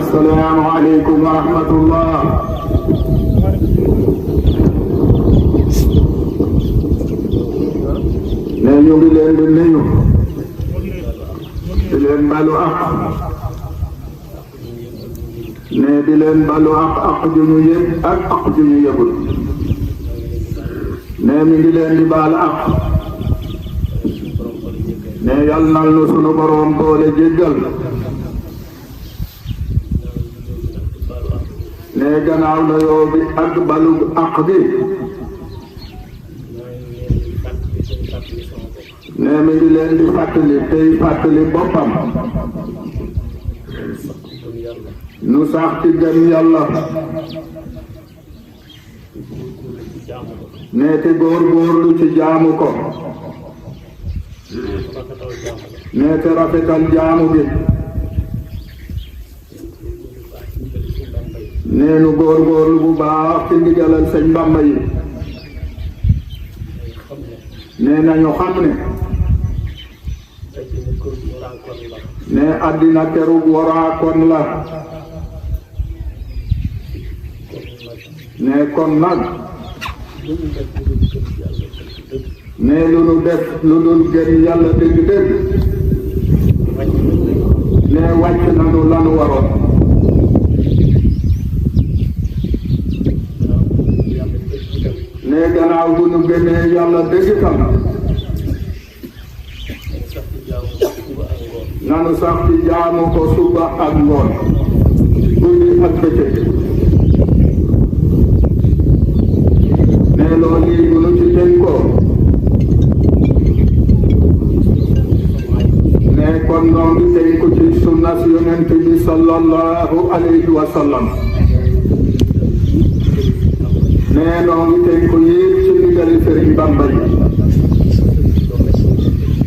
assalaamu aleykum wa rahmatullah. ne ñu ngi leen di nuyu di leen balu ak ne di leen balu ak ju ñu yëg ak ju ñu yëgul ne mi ngi leen di baal ak ne yal na nu sunu borom boole jéggal ne gannaaw na yoo bi ak balu ak bi ne mi ngi leen di fàttali tey fàttali boppam nu sax ci gëm yàlla ne te góorgóorlu ci jaamu ko ne te rafetal jaamu bi ne nu góorgóorlu bu baax ci ndigalal sëñ Bamba yi ne nañu xam ne àddina kerug waraakoon la ne kon nag ne lu nu def lu dul gën yàlla dëgg-dëgg ne wàcc nanu lanu waroon ne gannaaw bu nu gënee yàlla dëgg tam nanu sax ci jaamu ko suba ak ngoon guddi ak bëccëg ne loolu yi bu nu ci tënkoo ne kon noo ngi tënku ci sunna si yonent bi sallallahu alayhi wa sallam ne noo ngi tënku yi ci ndigali Sëriñ Bamba yi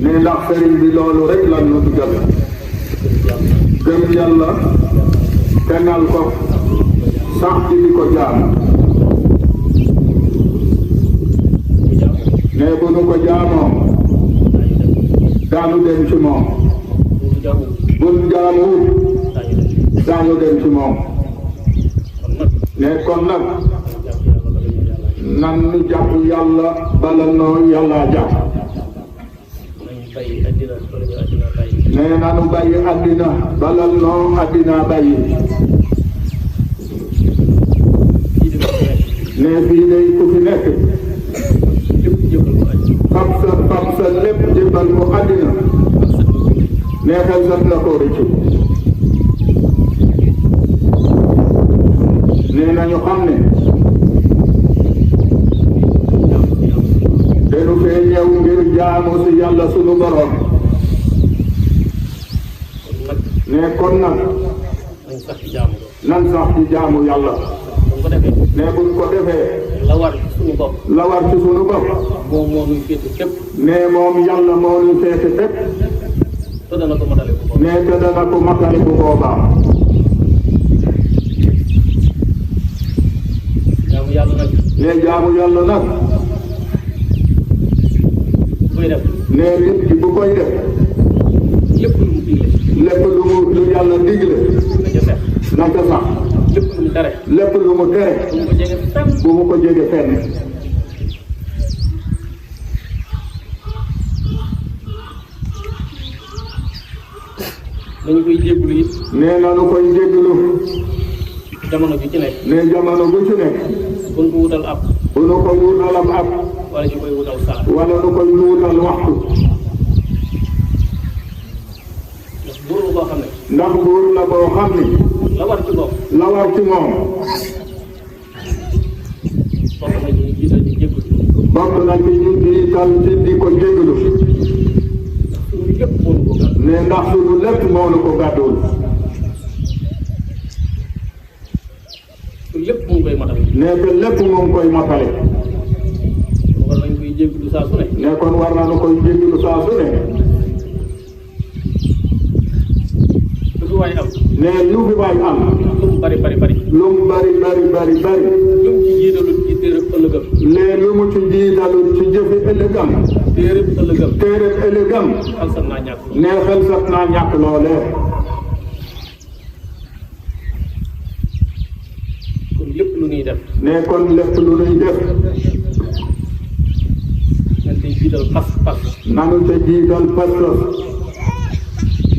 ne ndax sëriñ bi loolu rek lan nu digal gëm yàlla kennal ko sax ci di ko jaam ne bu nu ko jaamoo daanu dem ci moom bu nu jaamuwut daanu dem ci moom ne kon nag nan nu jàpp yàlla bala noo yàlla jàpp ne nanu bàyyi àddina balal noo àddina bàyyi ne fii day ku fi nekk fab sa lépp jébbal ko àddina ne xel sat na ko rëccu ne nañu xam ne denu fee ñëw ngir jaamu si yàlla sunu borom ne kon nag nan sax ci jaamu yàlla ne buñ ko defee la war ci sunu bopp moom moo ñuy féete fépp ne moom yàlla moo ñuy féete fépp te dana ko matale bu boobaa ne te dana ko matale bu boobaa jaamu yàlla nag ne jaamu yàlla nag koy def ne nit ki bu koy def lépp lu mu digle lépp lu yàlla digle na ca sax na ca sax lépp lu mu tere lépp lu mu tere bu mu ko jege fenn bu mu ko jege fenn nañu koy jéggulu it ne nanu koy jéggulu jamono bi ci nekk ne jamono bu ci nekk bu nu ko wutal ab bu nu ko wutalam ab wala ñu koy wutal saa wala nu koy wutal waxtu ndax buur la boo xam ne ndax buur la boo xam ni la war ci bopp la war ci moom bokk na ñu jiital di jéggulu bokk na ci ñu jiital ci di ko jéggulu suñu lépp moo nu ko gàll ne ndax sunu lépp moo nu ko gàddul suñu lépp mu ngi koy matal ne te lépp mu ngi koy matale war nañ koy jéggulu saa su ne ne kon war nañu koy jéggulu saa su ne lu fi waay am ne lu fi waay am lu mu bari bari bari lu mu bari lu mu ci jiitalul ci téereb ëllëgam ne lu mu ci jiitalul ci jëfi ëllëgam téereb ëllëgam téereb ëllëgam xalsat naa ñàkk ne xel sax naa ñàkk loolee lu ñuy def ne kon lépp lu ñuy def nañ koy jiital pas nanu te jiital pas-pas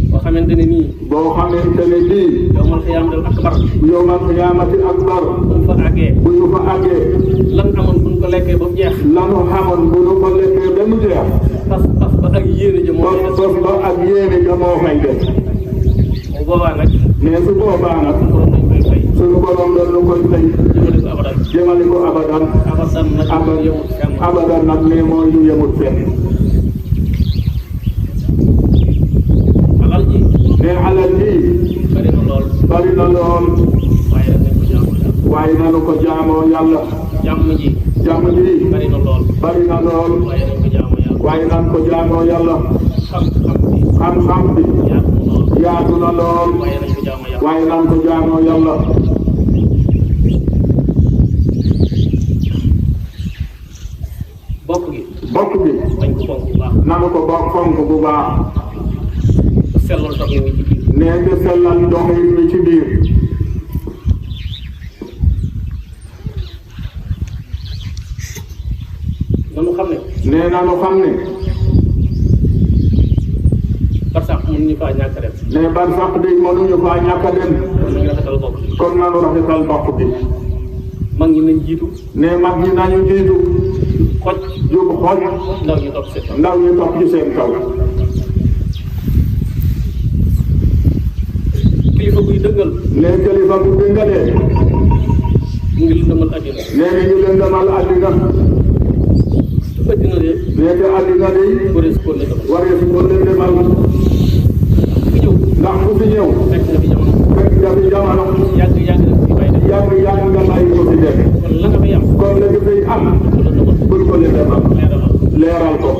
boo xamante ne nii boo xamante ne lii yawmal xiyaamatil akbar yawmal xiyaamati akbar bu ñu fa àggee bu ñu fa àggee lan amoon bu ñu ko lekkee ba mu jeex lanu xamoon bu ñu ko lekkee ba mu jeex pas ba ak yéene ja moo fay pas ba ak yéene ja moo fay def bu boobaa nag mais su boobaa nag borom dañ koy fay suñu borom loolu koy fay jëmale ko abadan jëmale ko abadan nag yemut fenn abadan nag mais mooy lu yemut fenn alal ji mais alal ji bari na lool waaye nanu ko jaamoo yàlla jàmm ji bari na lool waaye nañ ko jaamoo yàlla xam-xam bi yaatu na lool waaye nañ ko jaamoo yàlla bokk bi nanu ko fonk bu baax sellal doxin wi ci biir nee te sellal doxin wi ci biir nanu xam ne nee nanu xam ne barsax mënuñu faa ñàkk a dem nee barsax day mënuñu faa ñàkk a dem kon nañu rafetal bokk kon nanu rafetal bokk bi mag ñi nañ jiitu nee mag ñi nañu jiitu xoj jub xoj ndaw ñu topp seen kaw ndaw ñu topp ci seen kaw kilifa buy dëggal nee kilifa bu dëngalee mu ngi lëndamal àddina nee ni ñu lëndamal àddina àddina de nee te àddina de warees ko lëndamal warees ko lëndamal fi ñëw ndax ku fi ñëw fekk nga fi jamono yàgg nga fi bay def nga bàyyi ko fi def kon la nga fay am kon la nga fay am bul ko lëndamal leeral ko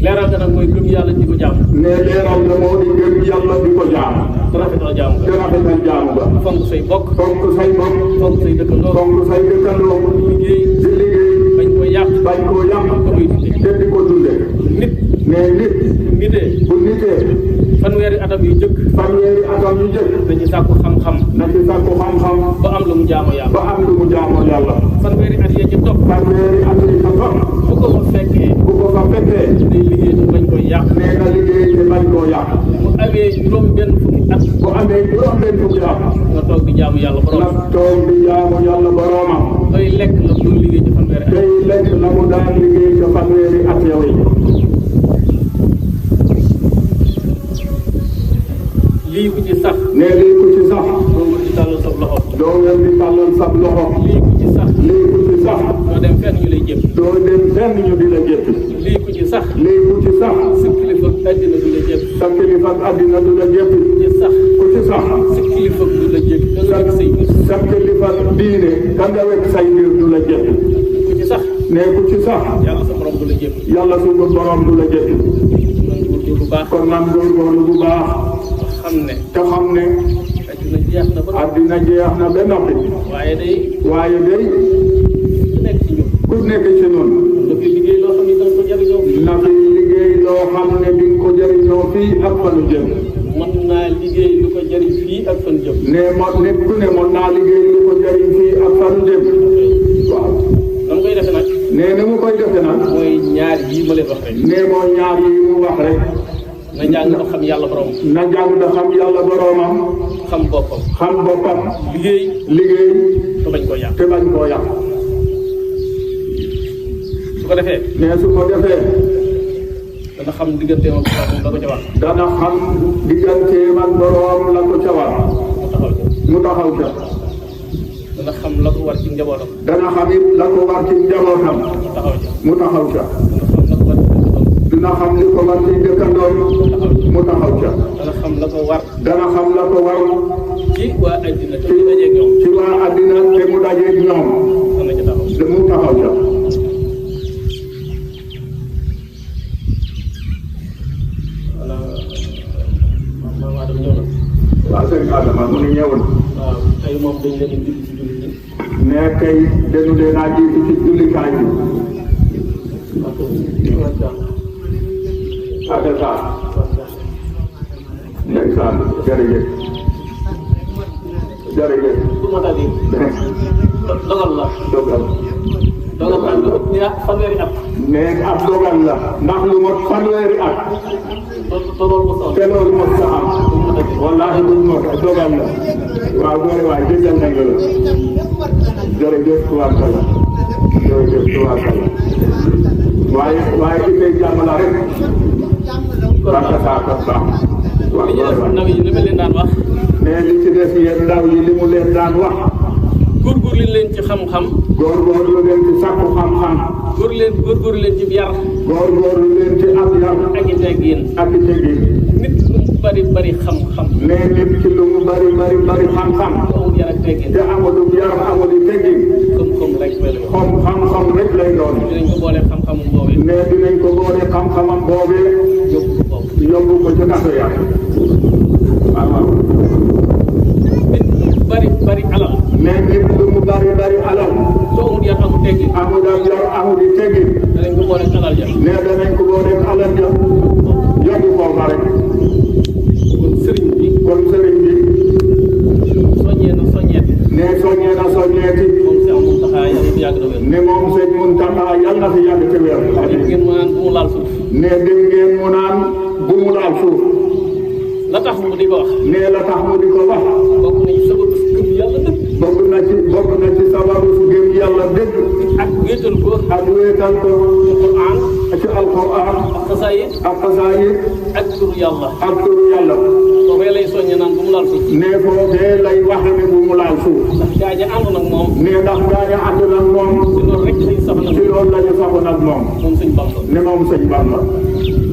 leeral nga nag mooy gëm yàlla di ko jaam nee leeral nga moo di gëm yàlla di ko jaam te rafetal jaam te rafetal jaam ba fonk say bokk fonk say bokk fonk say dëkkandoo fonk say dëkkandoo liggéey di liggéey bañ ko yàq bañ koo yàq ba muy dundee te di ko dundee nit mais nit nitee bu nitee fanweeri atam yu jëkk fanweeri atam yu jëkk dañu sàkku xam-xam na ci sàkku xam-xam ba am lu mu jaamoo yàlla ba am lu mu jaamoo yàlla fanweeri at yee ci topp fanweeri at yi sa topp bu ko fa fekkee bu ko fa fekkee day liggéey te bañ koy yàq nee na liggéey te bañ koo yàq mu amee juróom benn fukki at bu amee juróom benn fukki at nga toog di jaamu yàlla borom nag toog di jaamu yàlla boroomam doy lekk la mu doon liggéey ci fanweeri at day lekk la mu daan liggéey ca fanweeri at yow yi lii ku ci sax nee lii ku ci sax doo nga di tàllal sa loxo doo ngeen di tàllal sab loxo lii ku ci sax lii ku ci sax doo dem fenn ñu lay jëpp doo dem fenn ñu di la jëpp lii ku ci sax lii ku ci sax sa kilifa àddina du la jëpp sa kilifa àddina du la jëpp ku ci sax ku ci sax sa kilifa du la jëpp da nga say mbir sa kilifa diine ka nga wekk say mbir du la jëpp ku ci sax nee ku ci sax yàlla sa borom du la jëpp yàlla suñu borom du la jëpp man góorgóorlu bu baax kon nan góorgóorlu bu baax xam ne te xam ne àddina jeex na ba àddina jeex na ba noppi waaye day waaye day ku nekk ci ñun ku nekk ci noonu dafay liggéey loo xam ne danga ko jariñoo na fi liggéey loo xam ne di nga ko jëriñoo fii ak fanu jëm mën naa liggéey lu ko jariñ fii ak fan jëm ne mo nit ku ne mën naa liggéey lu ko jëriñ fii ak fanu jëm waaw nan koy defe nag ne ni mu koy defe nag mooy ñaar yii ma leen wax rek ne moo ñaar yi mu wax rek na jàng ba xam yàlla borom na jàng da xam yàlla boroomam xam boppam xam boppam liggéey te bañ koo yàq te bañ koo yàq su ko defee ne su ko defee dana xam digganteem ak borom la ko ca wax dana xam digganteem ak boroom la ko ca war mu taxaw ca dana xam la ko war ci njabootam dana xam it la ko war ci njabootam mu taxaw ca dina xam li ko war ci dëkkandoom mu taxaw ca dana xam la ko war dana xam la ko war ci waa àddina te mu dajeeg ñoom ci waa àddina te mu dajeeg ñoom dana ca taxaw mu taxaw ca waaw sëñ Adama mu ngi ñëwoon waaw tey moom dañ leen di ci jullit ñi ne tey dañu leen a jiitu ci jullikaay bi ndeysaan ndeysaan jërëjëf jërëjëf du ma tali dogal la dogal ak lu ëpp fanweeri at nee ab dogal la ndax lu mot fanweeri at te loolu mos a te loolu mos sa am wallaahi lu mot dogal la waaw góore waay déggal nañ la jërëjëf tubaarkalla jërëjëf tubaarkalla waaye ki koy jàmm la rek barka saaka baax waaw li ñu def ndaw yi li ma leen daan wax mais li ci def yéen ndaw yi li mu leen daan wax góorgóorlu leen ci xam-xam góorgóorlu leen ci sàkku xam-xam góorgóorlu leen ci yar góorgóorlu leen ci ab yar ak i teggin ak i teggin nit lu mu bari xam-xam mais nit ci lu mu bari xam-xam amul yar ak teggin te amul yar amul teggin xam-xam rek xam-xam rek lay doon dinañ ko boole xam-xamu boobee mais dinañ ko boole xam-xamam boobee yóbbu ko ci kaso ya waaw nit bari alal mais nit lu mu bari alal soo amul yar amul teggin amul yar amul teggin danañ ko boole alal ja mais danañ ko boole alal ja yóbbu ko fa rek kon sëriñ bi soññee na soññeeti ne soññee na soññeeti moom Seex Muntaxa yàlla fi yàgg na wér ne moom sëñ Muntaxa yàlla na fi yàgg te wér dégg ngeen mu naan bu mu laal suuf ne dégg ngeen mu naan bu mu laal suuf la tax mu di ko wax ne la tax mu di ko wax bokk na ci sababu gëm yàlla dëgg bokk na ci sababu su gëm yàlla dëgg ak wéetal ko ak wéetal ko Alquran ci alquran ak xasaayid ak turu yàlla ak turu yàlla foofee lay soññe naan bu mu laal suuf ne foofee lay wax ne bu mu laal suuf ndax gaañe ànd nag moom ne ndax gaaña ànd nag moom ci loolu rek lañ sax nag ci loolu lañu saxu nag moom sëñ Bamba ne moom sëñ Bamba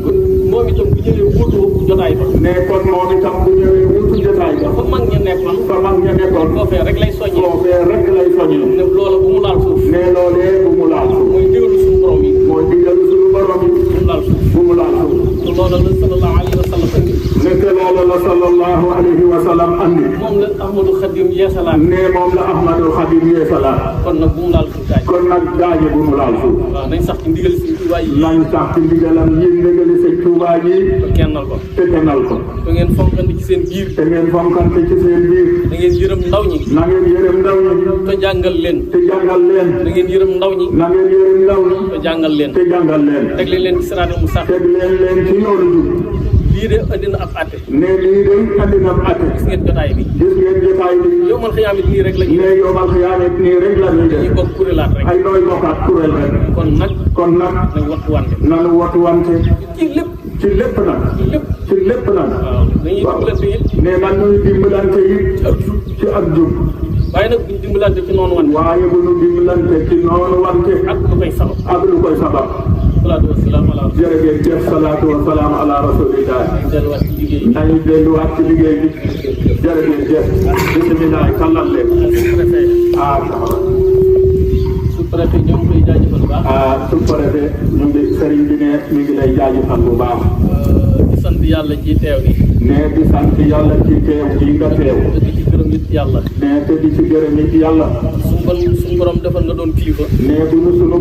kon moom itam bu ñëwee wutu jotaay ba ne kon moom itam bu ñëwee wutu jotaay ba fa mag ña nekkoon fa mag ña nekkoon foofee rek lay soññe foofee rek lay soññi ne loola bu mu laal suuf ne loolee bu mu laal suuf mooy digalu suñu borom yi mooy digalu suñu borom yi bu mu laal suuf bu mu laal suuf te loola la sallallahu alayhi wa sallam andi nekk loolu la sallallahu alayhi wa sallam andi moom la Ahmadou Khadim yeesalaat ne moom la Ahmadul Khadim yeesalaat kon nag bu mu laal suuf gaaj kon nag gaañe bu mu laal suuf waaw nañ sax ci ndigal Sëñ Tuubaa yi nañ sax ci ndigalam yi ndigali sëñ Tuubaa yi te kennal ko te kennal ko da ngeen fonkante ci seen biir te ngeen fonkante ci seen biir da ngeen yërëm ndaw ñi na ngeen yërëm ndaw ñi te jàngal leen te jàngal leen da ngeen yërëm ndaw ñi na ngeen yërëm ndaw ñi te jàngal leen te jàngal leen teg leen ci siraatal mustaqiim teg leen ci yoonu jub lii de andi na ab àtte ne lii de andi na ate gis ngeen jotaay bi gis ngeen jotaay bi yow man xëyaam it nii rek la ñuy ne yomal xiyaamit nii rek la ñuy ñuy def bokk kuréelaat rek ay nooy bokkaat kuréel rek kon nag kon nag nañ wattu wante nanu watu wante ci lépp ci lépp nag ci lépp nag waaw nañuy dimbalante it ne man ñuy dimbalante it ci ak jub waaye nag buñ dimbalante ci noonu wante waaye bu ñu dimbalante ci noonu wante ak lu koy sabab ak lu koy sabab salaatu wa salaam ala jërëjëf salaatu wa salaam ala rasulillah delluwaat ci liggéey nañu delluwaat ci liggéey bi jërëjëf bisimilah kàllal leen préfet ah sous préfet ñoom koy jaajëfal bu baax sous-préfet ñu ngi sëriñ bi ne mi ngi lay jaajëfal bu baax di sant yàlla ci teew gi ne di sant yàlla ci teew gi nga teew te di ci gërëm it yàlla ne te di ci gërëm it yàlla suñu borom defal nga doon kilifa ne bu sunu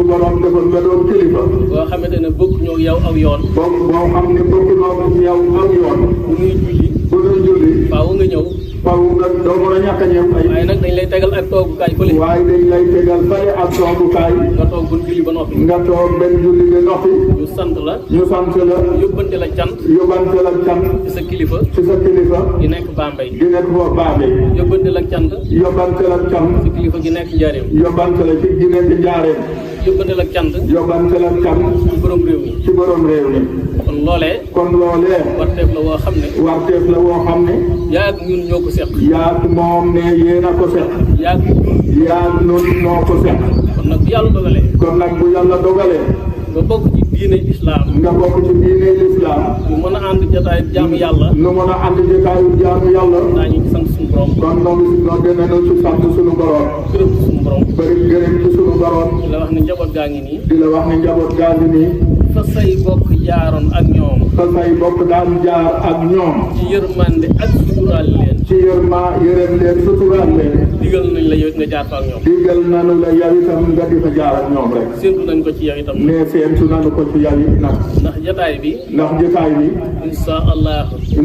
borom defal nga doon kilifa boo xamante ne bokk ñoo yow aw yoon boo xam ne bokk noo yow aw yoon bu ñuy julli bu ñuy julli faaw nga ñëw faw nga doo mën a ñàkk a ñëw ay waaye nag dañ lay tegal ak toogukaay fële waaye dañ lay tegal fale ak toogukaay nga toog buñ julli ba noppi nga toog benn julli bi noppi ñu sant la ñu sant la yóbbante la cant yóbbante la cant ci sa kilifa ci sa kilifa gi nekk Bambey gi nekk foofu Bambey yóbbante la cant yóbbante la cant ci kilifa gi nekk Njaaréem yóbbante la ci gi nekk Njaaréem yóbbante la cant yóbbante la cant ci borom réew mi ci borom réew mi kon loolee kon loolee warteef la woo xam ne warteef la woo xam ne yaa ak ñun ñoo ko seq yaag moom ne yéen a ko seq yaa ak ñun yaag nun noo ko seq kon nag bu yàlla dogalee kon nag bu yàlla dogalee nga bokk ci diine islam nga bokk ci diine lislaam ñu mën a ànd jotaay jaamu yàlla nu mën a ànd jotaayu jaamu yàlla daañu ci sant suñu borom kon noonu si noo demee nu ci sant suñu borom gërëm ci suñu borom bëri gërëm ci suñu borom di la wax ne njaboot gaa ngi nii di la wax ne njaboot gaa ngi nii fa say bokk jaaroon ak ñoom fa say bokk daan jaar ak ñoom ci yërmande ak suturaal leen ci yërëm leen suturaal leen digal nañ la yow nga jaar fa ak ñoom digal nanu la yow itam nga di fa jaar ak ñoom rek séntu nañ ko ci yow itam mais séentu nanu ko ci yow it nag ndax jotaay bi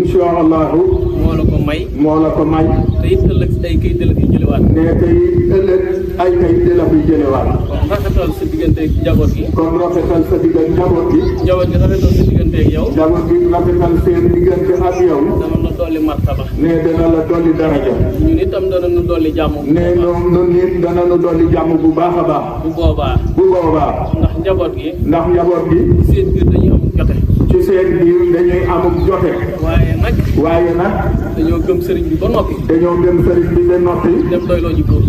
insha allahu moo la ko may te it ëllëg ay kayit la fi jëlewaat ne tey ëllëg ay kayit la fi jëlewaat rafetal sa diggante ak njaboot gi kon rafetal sa diggante njaboot gi rafetal sa diggante ak yow njaboot gi rafetal seen diggante ak yow dama la dolli martaba ne dana la dolli daraja ñun itam dana nu dolli jàmm ne nun nit dana nu dolli jàmm bu baax a baax bu boobaa ndax njaboot gi seen biir dañuy am jote ci seen biir dañuy amuk jote waaye nag dañoo gëm sëriñ bi ba noppi dem doyloo ji buur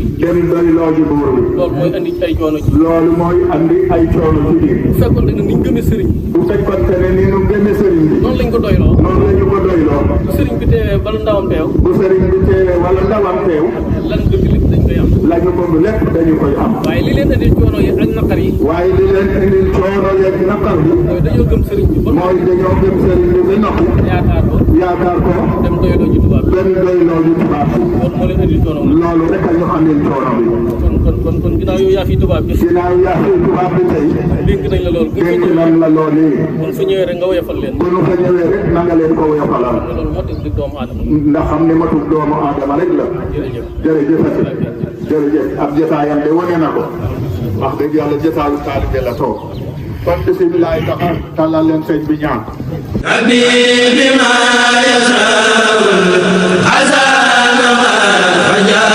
bi loolu mooy andi ay coono ci loolu mooy andi ay coono ci biir bu fekkoon ne ni ñu gëmee sëriñ bu fekkoon ne ni ñu gëmee sëriñ bi noonu lañ ko doyloo bu sëriñ bi teewee wala ndawam teew lan bëgg lépp dañ koy am lañu bëgg lépp dañu koy am waaye li leen indi coono yi ak naqar yi mooy dañoo gëm sëriñ bi ba noppi yaakaar ko dem doyloo ji tubaab bi loolu moo leen indi coono loolu rek ñu andil coono bi kon ginnaaw yow yaa fi tubaab bi tey dénk nañ la loolu kon fu ñëwee rek nga woyofal leen bu ñu fa ñëwee rek na nga leen ko woyofalal loolu moo tax di doomu aadama ndax xam ne matul doomu aadama rek la jërëjëf ab jotaayam de wane na ko wax dëgg yàlla jotaayu taalibe la toog kon bisimilah taxa tàllal leen sëñ bi ñaan rabbi bima yasaul hasana raja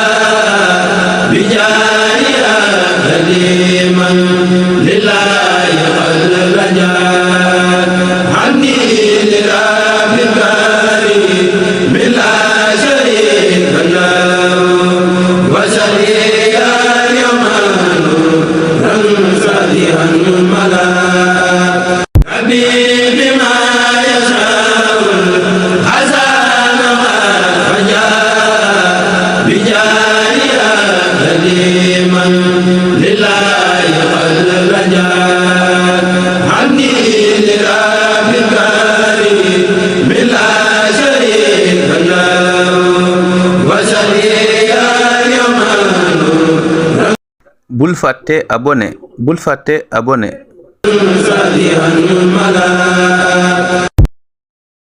bi jariya kaliman lillahi qad raja anni li rabbil karim bila sharika lahu wa shariya yamanu ran sadihan mala bul fàtte abonné